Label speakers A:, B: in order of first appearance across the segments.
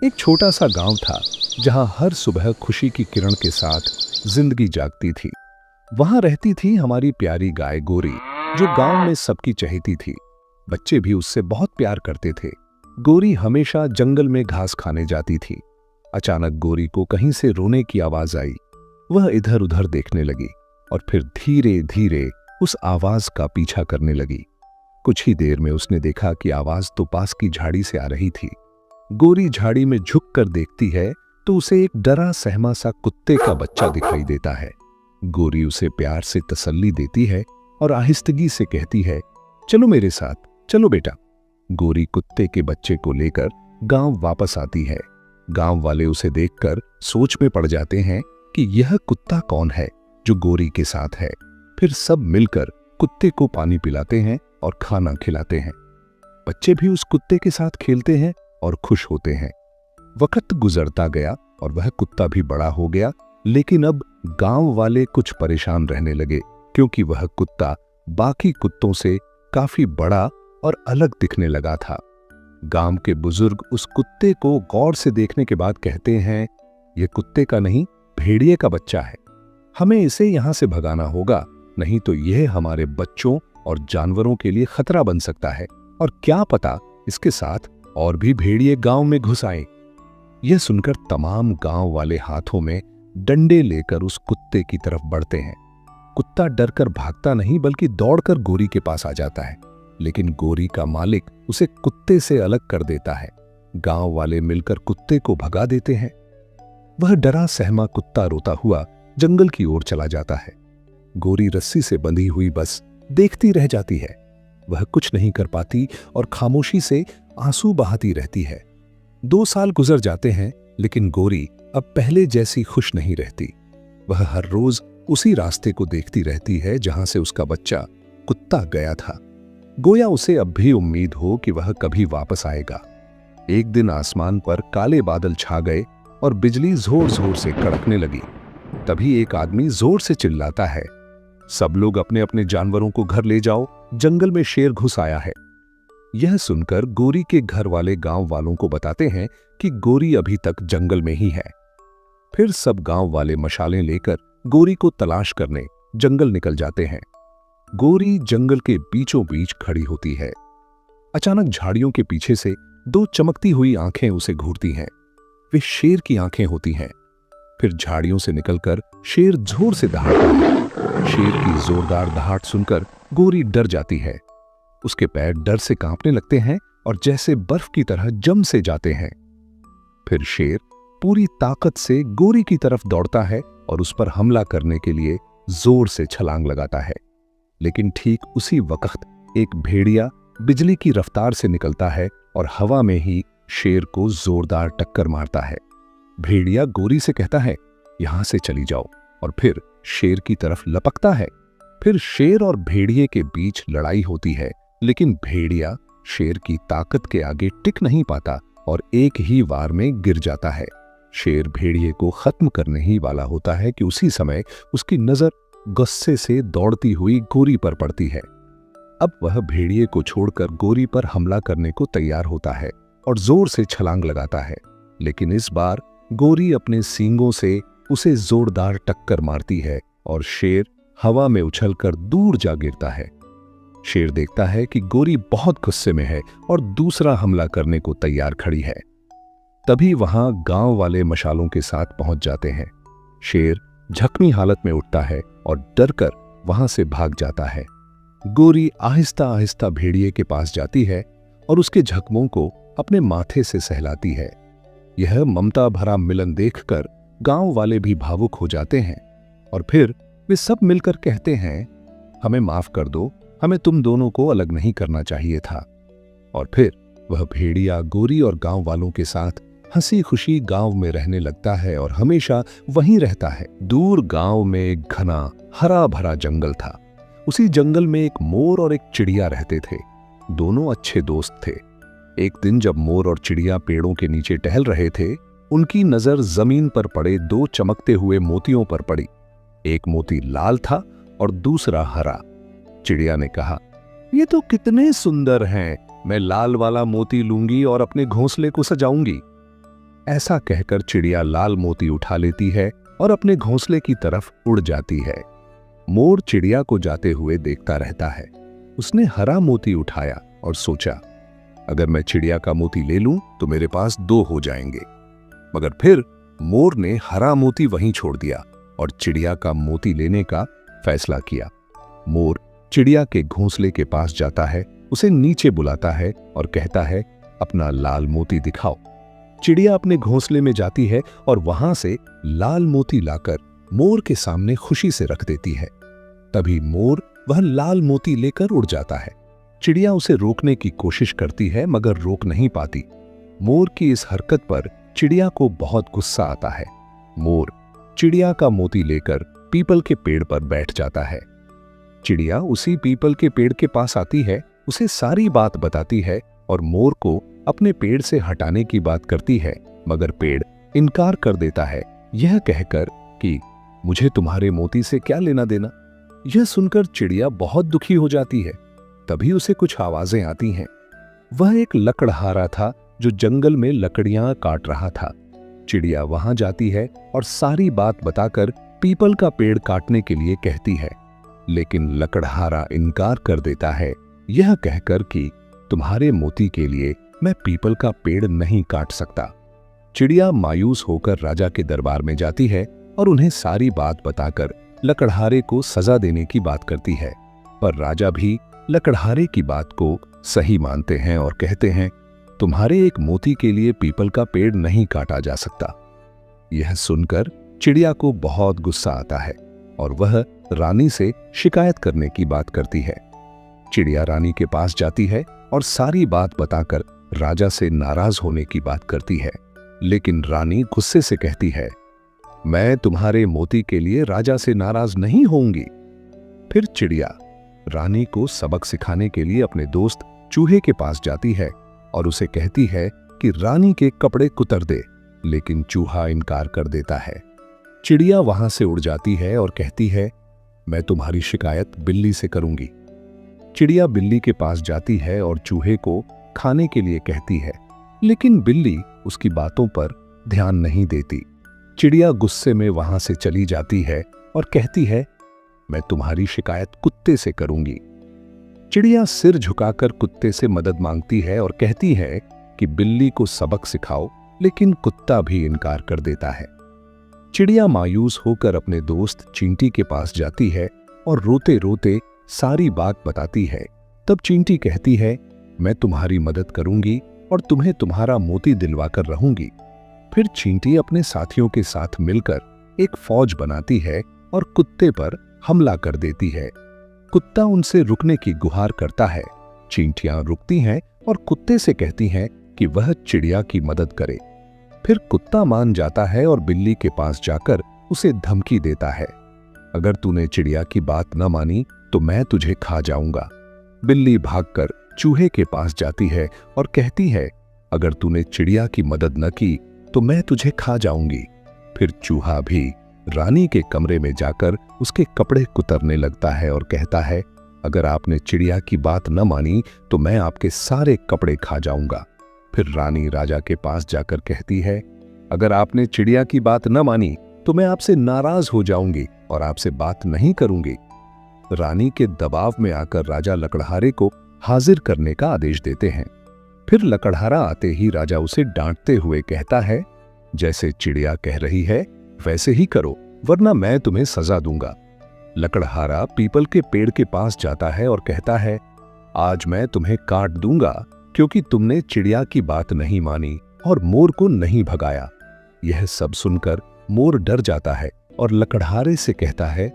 A: एक छोटा सा गांव था जहां हर सुबह खुशी की किरण के साथ जिंदगी जागती थी। वहां रहती थी हमारी प्यारी गाय गोरी, जो गांव में सबकी चहेती थी। बच्चे भी उससे बहुत प्यार करते थे। गोरी हमेशा जंगल में घास खाने जाती थी। अचानक गोरी को कहीं से रोने की आवाज आई। वह इधर उधर देखने लगी और फिर धीरे धीरे उस आवाज का पीछा करने लगी। कुछ ही देर में उसने देखा कि आवाज तो पास की झाड़ी से आ रही थी। गोरी झाड़ी में झुक कर देखती है तो उसे एक डरा सहमा सा कुत्ते का बच्चा दिखाई देता है। गोरी उसे प्यार से तसल्ली देती है और आहिस्तगी से कहती है, चलो मेरे साथ, चलो बेटा। गोरी कुत्ते के बच्चे को लेकर गांव वापस आती है। गांव वाले उसे देखकर सोच में पड़ जाते हैं कि यह कुत्ता कौन है जो गोरी के साथ है। फिर सब मिलकर कुत्ते को पानी पिलाते हैं और खाना खिलाते हैं। बच्चे भी उस कुत्ते के साथ खेलते हैं और खुश होते हैं। वक्त गुजरता गया और वह कुत्ता भी बड़ा हो गया, लेकिन अब गांव वाले कुछ परेशान रहने लगे क्योंकि वह कुत्ता बाकी कुत्तों से काफी बड़ा और अलग दिखने लगा था। गांव के बुजुर्ग उस कुत्ते को गौर से देखने के बाद कहते हैं, यह कुत्ते का नहीं, भेड़िए का बच्चा है। हमें इसे यहां से भगाना होगा, नहीं तो यह हमारे बच्चों और जानवरों के लिए खतरा बन सकता है और क्या पता इसके साथ और भी भेड़िए गांव में घुस आए। यह सुनकर तमाम गांव वाले हाथों में डंडे लेकर उस कुत्ते की तरफ बढ़ते हैं। कुत्ता डरकर भागता नहीं बल्कि दौड़कर गोरी के पास आ जाता है, लेकिन गोरी का मालिक उसे कुत्ते से अलग कर देता है। गांव वाले मिलकर कुत्ते को भगा देते हैं। वह डरा सहमा कुत्ता रोता हुआ जंगल की ओर चला जाता है। गोरी रस्सी से बंधी हुई बस देखती रह जाती है। वह कुछ नहीं कर पाती और खामोशी से आंसू बहाती रहती है। 2 साल गुजर जाते हैं, लेकिन गोरी अब पहले जैसी खुश नहीं रहती। वह हर रोज उसी रास्ते को देखती रहती है जहां से उसका बच्चा कुत्ता गया था। गोया उसे अब भी उम्मीद हो कि वह कभी वापस आएगा। एक दिन आसमान पर काले बादल छा गए और बिजली जोर जोर से कड़कने लगी। तभी एक आदमी जोर से चिल्लाता है, सब लोग अपने अपने जानवरों को घर ले जाओ, जंगल में शेर घुस आया है। यह सुनकर गोरी के घर वाले गांव वालों को बताते हैं कि गोरी अभी तक जंगल में ही है। फिर सब गांव वाले मशालें लेकर गोरी को तलाश करने जंगल निकल जाते हैं। गोरी जंगल के बीचों बीच खड़ी होती है। अचानक झाड़ियों के पीछे से 2 चमकती हुई आंखें उसे घूरती हैं। वे शेर की आंखें होती हैं। फिर झाड़ियों से निकलकर शेर जोर से दहाड़ता है। शेर की जोरदार दहाड़ सुनकर गोरी डर जाती है। उसके पैर डर से कांपने लगते हैं और जैसे बर्फ की तरह जम से जाते हैं। फिर शेर पूरी ताकत से गोरी की तरफ दौड़ता है और उस पर हमला करने के लिए जोर से छलांग लगाता है। लेकिन ठीक उसी वक्त एक भेड़िया बिजली की रफ्तार से निकलता है और हवा में ही शेर को जोरदार टक्कर मारता है। भेड़िया गोरी से कहता है, यहां से चली जाओ, और फिर शेर की तरफ लपकता है। फिर शेर और भेड़िए के बीच लड़ाई होती है, लेकिन भेड़िया शेर की ताकत के आगे टिक नहीं पाता और एक ही वार में गिर जाता है। शेर भेड़िए को खत्म करने ही वाला होता है कि उसी समय उसकी नजर गुस्से से दौड़ती हुई गोरी पर पड़ती है। अब वह भेड़िए को छोड़कर गोरी पर हमला करने को तैयार होता है और जोर से छलांग लगाता है, लेकिन इस बार गोरी अपने सींगों से उसे जोरदार टक्कर मारती है और शेर हवा में उछलकर दूर जा गिरता है। शेर देखता है कि गोरी बहुत गुस्से में है और दूसरा हमला करने को तैयार खड़ी है। तभी वहां गांव वाले मशालों के साथ पहुंच जाते हैं। शेर जख्मी हालत में उठता है और डरकर वहां से भाग जाता है। गोरी आहिस्ता आहिस्ता भेड़िए के पास जाती है और उसके जख्मों को अपने माथे से सहलाती है। यह ममता भरा मिलन देखकर गांव वाले भी भावुक हो जाते हैं और फिर वे सब मिलकर कहते हैं, हमें माफ कर दो, हमें तुम दोनों को अलग नहीं करना चाहिए था। और फिर वह भेड़िया गोरी और गांव वालों के साथ हंसी खुशी गांव में रहने लगता है और हमेशा वहीं रहता है। दूर गांव में एक घना हरा भरा जंगल था। उसी जंगल में एक मोर और एक चिड़िया रहते थे। दोनों अच्छे दोस्त थे। एक दिन जब मोर और चिड़िया पेड़ों के नीचे टहल रहे थे, उनकी नजर जमीन पर पड़े 2 चमकते हुए मोतियों पर पड़ी। एक मोती लाल था और दूसरा हरा। चिड़िया ने कहा, ये तो कितने सुंदर हैं, मैं लाल वाला मोती लूंगी और अपने घोंसले को सजाऊंगी। ऐसा कहकर चिड़िया लाल मोती उठा लेती है और अपने घोंसले की तरफ उड़ जाती है। मोर चिड़िया को जाते हुए देखता रहता है। उसने हरा मोती उठाया और सोचा, अगर मैं चिड़िया का मोती ले लूं तो मेरे पास 2 हो जाएंगे। मगर फिर मोर ने हरा मोती वहीं छोड़ दिया और चिड़िया का मोती लेने का फैसला किया। मोर चिड़िया के घोंसले के पास जाता है, उसे नीचे बुलाता है और कहता है, अपना लाल मोती दिखाओ। चिड़िया अपने घोंसले में जाती है और वहां से लाल मोती लाकर मोर के सामने खुशी से रख देती है। तभी मोर वह लाल मोती लेकर उड़ जाता है। चिड़िया उसे रोकने की कोशिश करती है मगर रोक नहीं पाती। मोर की इस हरकत पर चिड़िया को बहुत गुस्सा आता है। मोर चिड़िया का मोती लेकर पीपल के पेड़ पर बैठ जाता है। चिड़िया उसी पीपल के पेड़ के पास आती है, उसे सारी बात बताती है और मोर को अपने पेड़ से हटाने की बात करती है, मगर पेड़ इनकार कर देता है, यह कहकर कि मुझे तुम्हारे मोती से क्या लेना देना। यह सुनकर चिड़िया बहुत दुखी हो जाती है। तभी उसे कुछ आवाजें आती हैं। वह एक लकड़हारा था जो जंगल में लकड़ियां काट रहा था। चिड़िया वहां जाती है और सारी बात बताकर पीपल का पेड़ काटने के लिए कहती है, लेकिन लकड़हारा इनकार कर देता है, यह कहकर कि तुम्हारे मोती के लिए मैं पीपल का पेड़ नहीं काट सकता। चिड़िया मायूस होकर राजा के दरबार में जाती है और उन्हें सारी बात बताकर लकड़हारे को सजा देने की बात करती है, पर राजा भी लकड़हारे की बात को सही मानते हैं और कहते हैं, तुम्हारे एक मोती के लिए पीपल का पेड़ नहीं काटा जा सकता। यह सुनकर चिड़िया को बहुत गुस्सा आता है और वह रानी से शिकायत करने की बात करती है। चिड़िया रानी के पास जाती है और सारी बात बताकर राजा से नाराज होने की बात करती है, लेकिन रानी गुस्से से कहती है, मैं तुम्हारे मोती के लिए राजा से नाराज नहीं होऊंगी। फिर चिड़िया रानी को सबक सिखाने के लिए अपने दोस्त चूहे के पास जाती है और उसे कहती है कि रानी के कपड़े कुतर दे, लेकिन चूहा इनकार कर देता है। चिड़िया वहां से उड़ जाती है और कहती है, मैं तुम्हारी शिकायत बिल्ली से करूंगी। चिड़िया बिल्ली के पास जाती है और चूहे को खाने के लिए कहती है, लेकिन बिल्ली उसकी बातों पर ध्यान नहीं देती। चिड़िया गुस्से में वहां से चली जाती है और कहती है, मैं तुम्हारी शिकायत कुत्ते से करूंगी। चिड़िया सिर झुकाकर कुत्ते से मदद मांगती है और कहती है कि बिल्ली को सबक सिखाओ, लेकिन कुत्ता भी इनकार कर देता है। चिड़िया मायूस होकर अपने दोस्त चींटी के पास जाती है और रोते रोते सारी बात बताती है। तब चींटी कहती है, मैं तुम्हारी मदद करूंगी और तुम्हें तुम्हारा मोती दिलवाकर रहूंगी। फिर चींटी अपने साथियों के साथ मिलकर एक फौज बनाती है और कुत्ते पर हमला कर देती है। कुत्ता उनसे रुकने की गुहार करता है। चींटियां रुकती हैं और कुत्ते से कहती हैं कि वह चिड़िया की मदद करे। फिर कुत्ता मान जाता है और बिल्ली के पास जाकर उसे धमकी देता है, अगर तूने चिड़िया की बात न मानी तो मैं तुझे खा जाऊंगा। बिल्ली भागकर चूहे के पास जाती है और कहती है, अगर तूने चिड़िया की मदद न की तो मैं तुझे खा जाऊंगी। फिर चूहा भी रानी के कमरे में जाकर उसके कपड़े कुतरने लगता है और कहता है, अगर आपने चिड़िया की बात न मानी तो मैं आपके सारे कपड़े खा जाऊंगा। फिर रानी राजा के पास जाकर कहती है, अगर आपने चिड़िया की बात न मानी तो मैं आपसे नाराज हो जाऊंगी और आपसे बात नहीं करूंगी। रानी के दबाव में आकर राजा लकड़हारे को हाजिर करने का आदेश देते हैं। फिर लकड़हारा आते ही राजा उसे डांटते हुए कहता है, जैसे चिड़िया कह रही है वैसे ही करो, वरना मैं तुम्हें सजा दूंगा। लकड़हारा पीपल के पेड़ के पास जाता है और कहता है, आज मैं तुम्हें काट दूंगा क्योंकि तुमने चिड़िया की बात नहीं मानी और मोर को नहीं भगाया। यह सब सुनकर मोर डर जाता है और लकड़हारे से कहता है,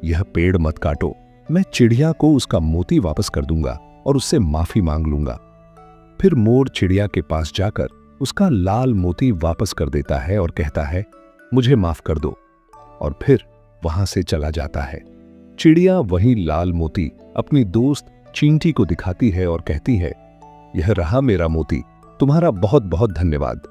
A: यह पेड़ मत काटो, मैं चिड़िया को उसका मोती वापस कर दूंगा और उससे माफी मांग लूंगा। फिर मोर चिड़िया के पास जाकर उसका लाल मोती वापस कर देता है और कहता है, मुझे माफ कर दो, और फिर वहां से चला जाता है। चिड़िया वही लाल मोती अपनी दोस्त चींटी को दिखाती है और कहती है, यह रहा मेरा मोती, तुम्हारा बहुत बहुत धन्यवाद।